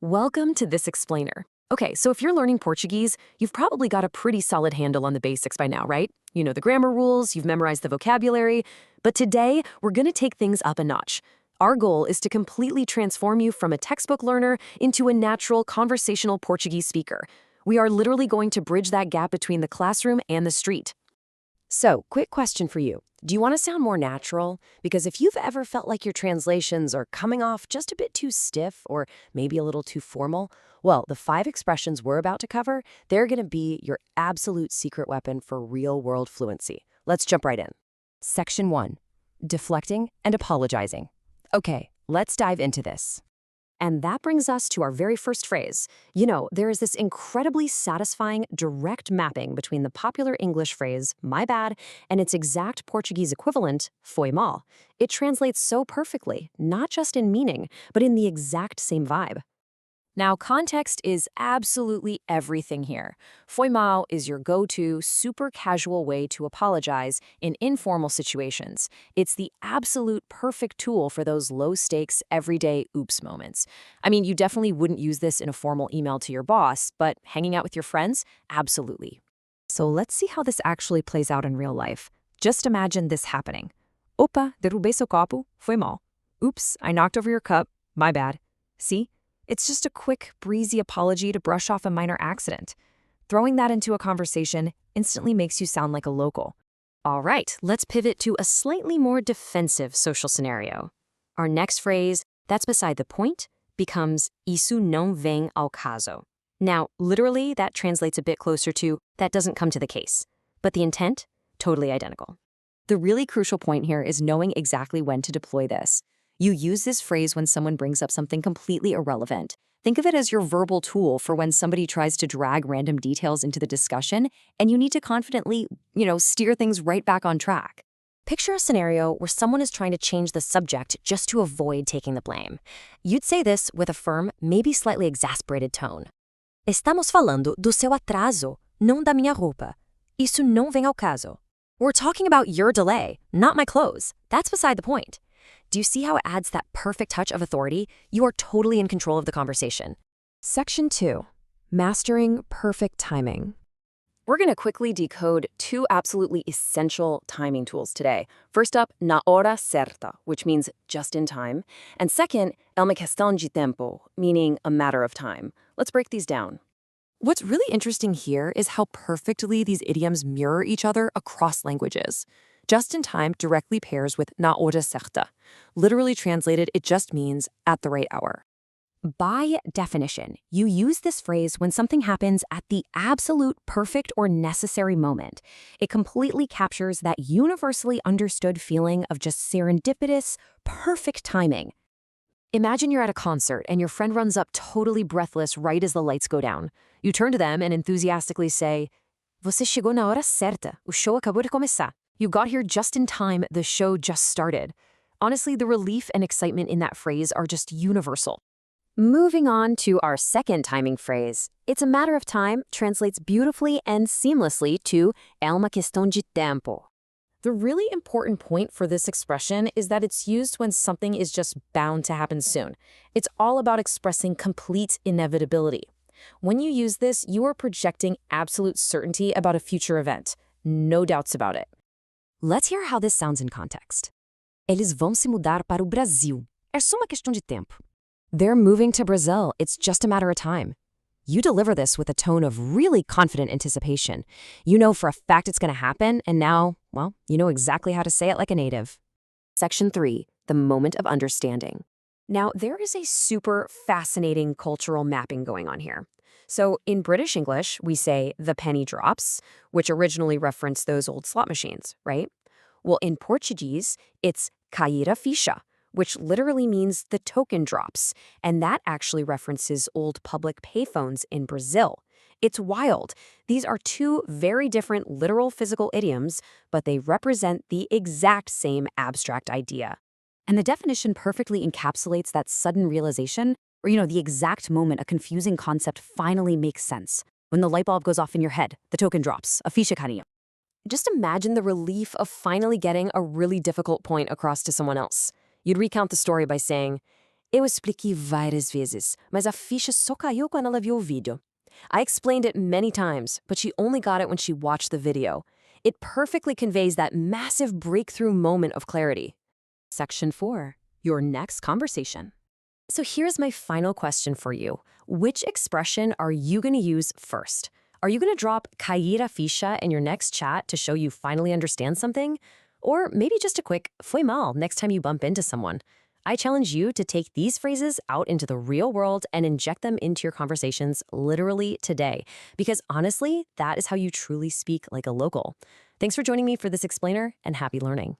Welcome to This Explainer. Okay, so if you're learning Portuguese, you've probably got a pretty solid handle on the basics by now, right? You know the grammar rules, you've memorized the vocabulary. But today, we're going to take things up a notch. Our goal is to completely transform you from a textbook learner into a natural conversational Portuguese speaker. We are literally going to bridge that gap between the classroom and the street. So, quick question for you. Do you want to sound more natural? Because if you've ever felt like your translations are coming off just a bit too stiff or maybe a little too formal, well, the 5 expressions we're about to cover, they're going to be your absolute secret weapon for real-world fluency. Let's jump right in. Section 1. Deflecting and apologizing. Okay, let's dive into this. And that brings us to our very first phrase. You know, there is this incredibly satisfying direct mapping between the popular English phrase, my bad, and its exact Portuguese equivalent, foi mal. It translates so perfectly, not just in meaning, but in the exact same vibe. Now, context is absolutely everything here. Foi mal is your go-to, super casual way to apologize in informal situations. It's the absolute perfect tool for those low-stakes, everyday oops moments. I mean, you definitely wouldn't use this in a formal email to your boss, but hanging out with your friends? Absolutely. So let's see how this actually plays out in real life. Just imagine this happening. Opa, derrubei seu copo, foi mal. Oops, I knocked over your cup, my bad. See? It's just a quick, breezy apology to brush off a minor accident. Throwing that into a conversation instantly makes you sound like a local. All right, let's pivot to a slightly more defensive social scenario. Our next phrase, that's beside the point, becomes isso não vem ao caso. Now, literally, that translates a bit closer to that doesn't come to the case. But the intent, totally identical. The really crucial point here is knowing exactly when to deploy this. You use this phrase when someone brings up something completely irrelevant. Think of it as your verbal tool for when somebody tries to drag random details into the discussion, and you need to confidently, steer things right back on track. Picture a scenario where someone is trying to change the subject just to avoid taking the blame. You'd say this with a firm, maybe slightly exasperated tone. Estamos falando do seu atraso, não da minha roupa. Isso não vem ao caso. We're talking about your delay, not my clothes. That's beside the point. Do you see how it adds that perfect touch of authority? You are totally in control of the conversation. Section 2. Mastering perfect timing. We're going to quickly decode 2 absolutely essential timing tools today. First up, na hora certa, which means just in time. And second, é uma questão de tempo, meaning a matter of time. Let's break these down. What's really interesting here is how perfectly these idioms mirror each other across languages. Just in time directly pairs with na hora certa. Literally translated, it just means at the right hour. By definition, you use this phrase when something happens at the absolute perfect or necessary moment. It completely captures that universally understood feeling of just serendipitous, perfect timing. Imagine you're at a concert and your friend runs up totally breathless right as the lights go down. You turn to them and enthusiastically say, Você chegou na hora certa. O show acabou de começar. You got here just in time, the show just started. Honestly, the relief and excitement in that phrase are just universal. Moving on to our second timing phrase, it's a matter of time translates beautifully and seamlessly to é uma questão de tempo. The really important point for this expression is that it's used when something is just bound to happen soon. It's all about expressing complete inevitability. When you use this, you are projecting absolute certainty about a future event. No doubts about it. Let's hear how this sounds in context. Eles vão se mudar para o Brasil. É só uma questão de tempo. They're moving to Brazil. It's just a matter of time. You deliver this with a tone of really confident anticipation. You know for a fact it's going to happen, and now, well, you know exactly how to say it like a native. Section 3, the moment of understanding. Now, there is a super fascinating cultural mapping going on here. So in British English, we say the penny drops, which originally referenced those old slot machines, right? Well, in Portuguese, it's cair a ficha, which literally means the token drops, and that actually references old public payphones in Brazil. It's wild. These are 2 very different literal physical idioms, but they represent the exact same abstract idea. And the definition perfectly encapsulates that sudden realization, or the exact moment a confusing concept finally makes sense. When the light bulb goes off in your head, the token drops, a ficha carinho. Just imagine the relief of finally getting a really difficult point across to someone else. You'd recount the story by saying, Eu expliquei várias vezes, mas a ficha só caiu quando ela viu o vídeo. I explained it many times, but she only got it when she watched the video. It perfectly conveys that massive breakthrough moment of clarity. Section 4. Your next conversation. So here's my final question for you. Which expression are you going to use first? Are you going to drop cair a ficha in your next chat to show you finally understand something? Or maybe just a quick foi mal next time you bump into someone? I challenge you to take these phrases out into the real world and inject them into your conversations literally today. Because honestly, that is how you truly speak like a local. Thanks for joining me for this explainer, and happy learning.